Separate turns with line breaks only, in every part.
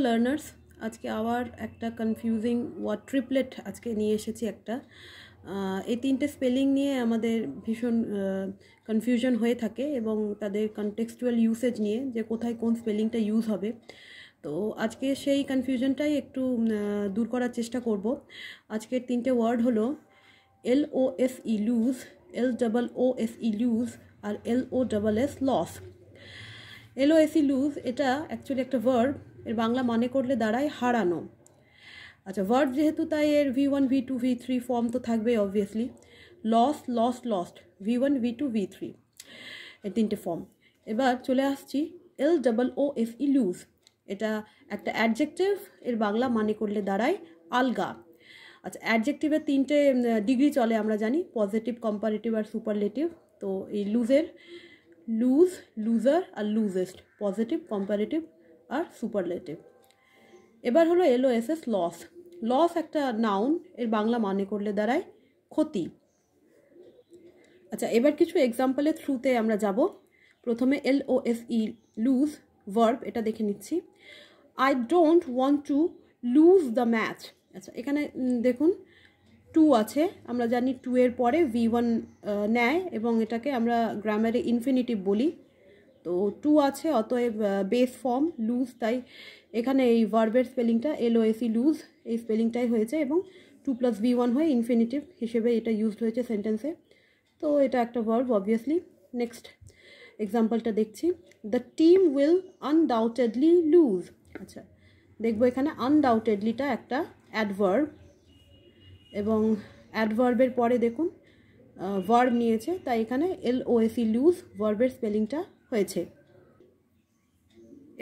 Learners, আজকে আবার একটা কনফিউজিং ওয়ার্ড ট্রিপলেট আজকে নিয়ে এসেছি একটা। এই তিনটে স্পেলিং নিয়ে আমাদের ভীষণ কনফিউশন হয়ে থাকে এবং তাদের কনটেক্সচুয়াল ইউসেজ নিয়ে যে কোথায় কোন স্পেলিংটা ইউজ হবে। তো আজকে সেই কনফিউশনটাই একটু দূর করার চেষ্টা করব। আজকের তিনটে ওয়ার্ড হলো LOSE লুজ, LOOSE লুজ আর LOSS লস। LOSE লুজ এটা অ্যাকচুয়ালি একটা ভার্ব, এর বাংলা মানে করলে দাঁড়ায় হারানো। আচ্ছা, ভার্ব যেহেতু তাই এর V1 V2 V3 ফর্ম তো থাকবে obviously. Loss, lost, lost, V1 V2 V3 এই তিনটে ফর্ম। এবার চলে আসছি LOOSE লুজ। এটা একটা অ্যাডজেক্টিভ, এর বাংলা মানে করলে দাঁড়ায় আলগা। আচ্ছা, অ্যাডজেক্টিভের তিনটে ডিগ্রি চলে আমরা জানি, পজিটিভ, কম্পারেটিভ আর সুপারলেটিভ। তো এই লুজের লুজ, লুজার আর লুজেস্ট, পজিটিভ, কম্পারেটিভ আর সুপারলেটিভ। এবার হলো LOSS লস। লস একটা নাউন, এর বাংলা মানে করলে দাঁড়ায় ক্ষতি। আচ্ছা, এবার কিছু এক্সাম্পলের থ্রুতে আমরা যাব। প্রথমে LOSE লুজ ভার্ব, এটা দেখে নিচ্ছি। I don't want to lose the match. আচ্ছা, এখানে দেখুন টু আছে, আমরা জানি টু এর পরে V1 নেয় এবং এটাকে আমরা গ্রামারে ইনফিনিটিভ বলি। তো টু আছে, অতএব বেস ফর্ম লুজ, তাই এখানে এই ভার্বের স্পেলিংটা LOSE লুজ এই স্পেলিংটাই হয়েছে এবং 2 + V1 হয়ে ইনফিনিটিভ হিসেবে এটা ইউজড হয়েছে সেন্টেন্সে। তো এটা একটা ভার্ব অবভিয়াসলি। নেক্সট এক্সাম্পলটা দেখছি, the team will undoubtedly lose. আচ্ছা, দেখবো এখানে আনডাউটেডলিটা একটা অ্যাডভার্ব এবং অ্যাডভার্বের পরে দেখুন ভার্ব নিয়েছে, তাই এখানে LOSE লুজ ভার্বের স্পেলিংটা হয়েছে।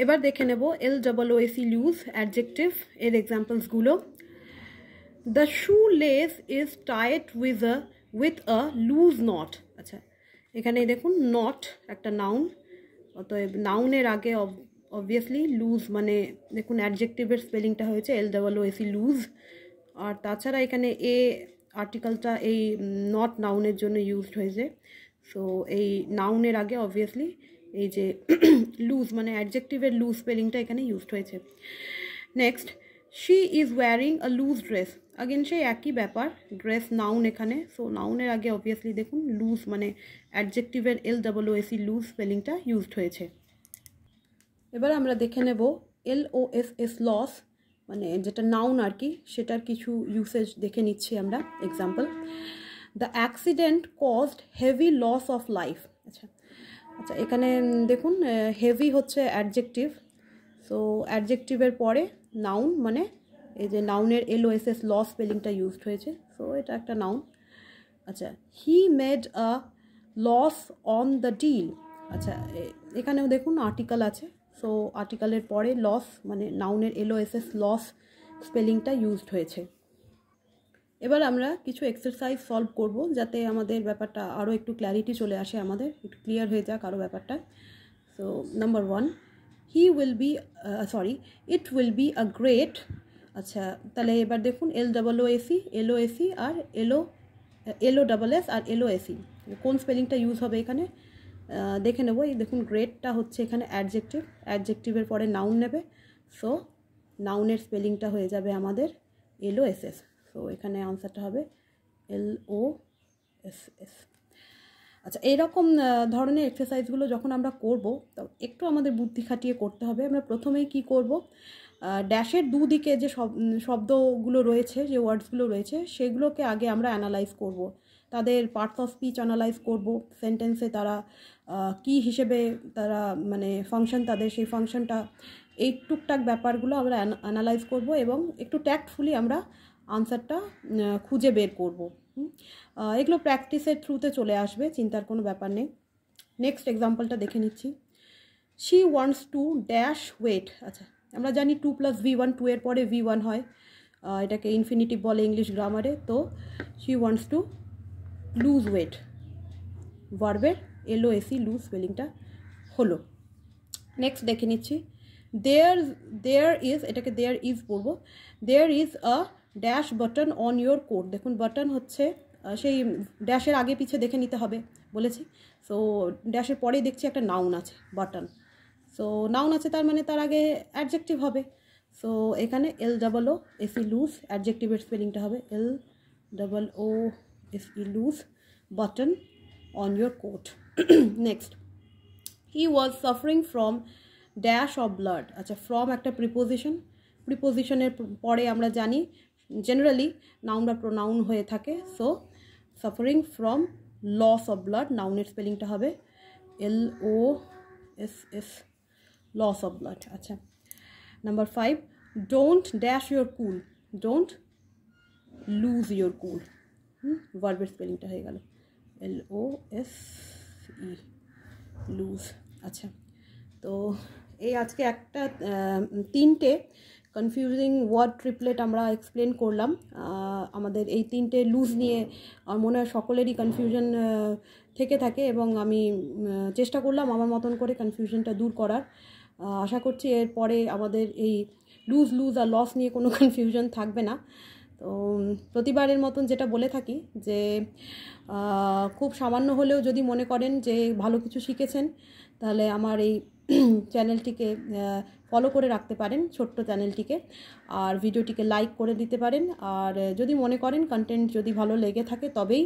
এবার দেখে নেব LOSE লুজ অ্যাডজেক্টিভ এর এক্সাম্পলসগুলো। The shoe lace is tied with a loose knot. আচ্ছা, এখানে দেখুন নট একটা নাউন, অতএব নাউনের আগে অবভিয়াসলি লুজ মানে দেখুন অ্যাডজেক্টিভের স্পেলিংটা হয়েছে LOSE লুজ। আর তাছাড়া এখানে এ আর্টিকেলটা এই নট নাউনের জন্য ইউজড হয়েছে। সো এই নাউনের আগে অবভিয়াসলি এই যে লুজ মানে অ্যাডজেক্টিভের লুজ স্পেলিংটা এখানে ইউজড হয়েছে। Next, she is wearing a loose dress. Again সেই একই ব্যাপার, ড্রেস নাউন এখানে, সো নাউনের আগে অবভিয়াসলি দেখুন লুজ মানে অ্যাডজেক্টিভের LOSE লুজ স্পেলিংটা ইউজড হয়েছে। এবার আমরা দেখে নেব LOSS লস মানে যেটা নাউন আর কি, সেটার কিছু ইউসেজ দেখে নিচ্ছি আমরা। Example, the accident caused heavy loss of life. আচ্ছা আচ্ছা, এখানে দেখুন হেভি হচ্ছে অ্যাডজেক্টিভ, সো অ্যাডজেক্টিভের পরে নাউন মানে এই যে নাউনের LOSS লস স্পেলিংটা ইউজড হয়েছে, সো এটা একটা নাউন। আচ্ছা, he made a loss on the deal. আচ্ছা, এখানেও দেখুন আর্টিকেল আছে, সো আর্টিকেলের পরে লস মানে নাউনের LOSS লস স্পেলিংটা ইউজড হয়েছে। এবার আমরা কিছু এক্সারসাইজ সলভ করব যাতে আমাদের ব্যাপারটা আরও একটু ক্ল্যারিটি চলে আসে, আমাদের একটু ক্লিয়ার হয়ে যাক আরও ব্যাপারটা। So number 1, it will be a great. আচ্ছা, তাহলে এবার দেখুন LOSE আর LOSS আর LOSE কোন স্পেলিংটা ইউজ হবে এখানে দেখে নেব। এই দেখুন গ্রেটটা হচ্ছে এখানে অ্যাডজেক্টিভের পরে নাউন নেবে, সো নাউনের স্পেলিংটা হয়ে যাবে আমাদের LOSS। সো এখানে আনসারটা হবে LOSS। আচ্ছা, এইরকম ধরনের এক্সারসাইজগুলো যখন আমরা করব তো একটু আমাদের বুদ্ধি খাটিয়ে করতে হবে। আমরা প্রথমেই কি করব, ড্যাশের দুদিকে যে শব্দগুলো রয়েছে, যে ওয়ার্ডসগুলো রয়েছে, সেগুলোকে আগে আমরা অ্যানালাইজ করব, তাদের পার্টস অফ স্পিচ অ্যানালাইজ করব, সেন্টেন্সে তারা কি হিসেবে তারা মানে ফাংশন, তাদের সেই ফাংশনটা, এই টুকটাক ব্যাপারগুলো আমরা অ্যানালাইজ করব এবং একটু ট্যাক্টফুলি আমরা আনসারটা খুঁজে বের করব। এগুলো প্র্যাকটিসের থ্রুতে চলে আসবে, চিন্তার কোনো ব্যাপার নেই। নেক্সট এক্সাম্পলটা দেখে নিচ্ছি, she wants to dash weight. আচ্ছা, আমরা জানি 2 + V1, 2 এর পরে V1 হয়, এটাকে ইনফিনিটিভ বলে ইংলিশ গ্রামারে। তো she wants to lose weight ভার্বের LOSE লুজ স্পেলিংটা হলো। নেক্সট দেখে নিচ্ছি, দেয়ার ইজ, এটাকে দেয়ার ইজ পড়বো, there is a dash button on your coat. দেখুন বাটন হচ্ছে সেই ড্যাশের আগে পিছে দেখে নিতে হবে বলেছি, সো ড্যাশের পরেই দেখছি একটা নাউন আছে বাটন, সো নাউন আছে তার মানে তার আগে অ্যাডজেক্টিভ হবে, সো এখানে LOOSE লুজ অ্যাডজেক্টিভের স্পেলিংটা হবে LOOSE loose button on your coat. Next, he was suffering from dash of blood. আচ্ছা, ফ্রম একটা প্রিপোজিশনের পরে আমরা জানি জেনারেলি নাউন বা প্রোনাউন হয়ে থাকে। So suffering from loss of blood, নাউনের স্পেলিংটা হবে LOSS লস অফ ব্লাড। আচ্ছা, number 5, don't dash your cool, don't lose your cool. ভার্বের স্পেলিংটা হয়ে গেল LOSE লুজ। আচ্ছা, তো এই আজকে একটা 3টে কনফিউজিং ওয়ার্ড ট্রিপলেট আমরা এক্সপ্লেন করলাম। আমাদের এই 3টে লুজ নিয়ে আমার মনে হয় সকলেরই কনফিউশন থেকে থাকে, এবং আমি চেষ্টা করলাম আমার মতন করে কনফিউশনটা দূর করার। আশা করছি এরপরে আমাদের এই লুজ আর লস নিয়ে কোনো কনফিউশন থাকবে না। তো প্রতিবারের মতন যেটা বলে থাকি যে খুব সামান্য হলেও যদি মনে করেন যে ভালো কিছু শিখেছেন, তাহলে আমার এই চ্যানেলটিকে ফলো করে রাখতে পারেন, ছোট্ট চ্যানেলটিকে, আর ভিডিওটিকে লাইক করে দিতে পারেন। আর যদি মনে করেন কন্টেন্ট যদি ভালো লেগে থাকে তবেই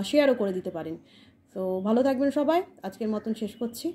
শেয়ারও করে দিতে পারেন। তো ভালো থাকবেন সবাই, আজকের মতন শেষ করছি।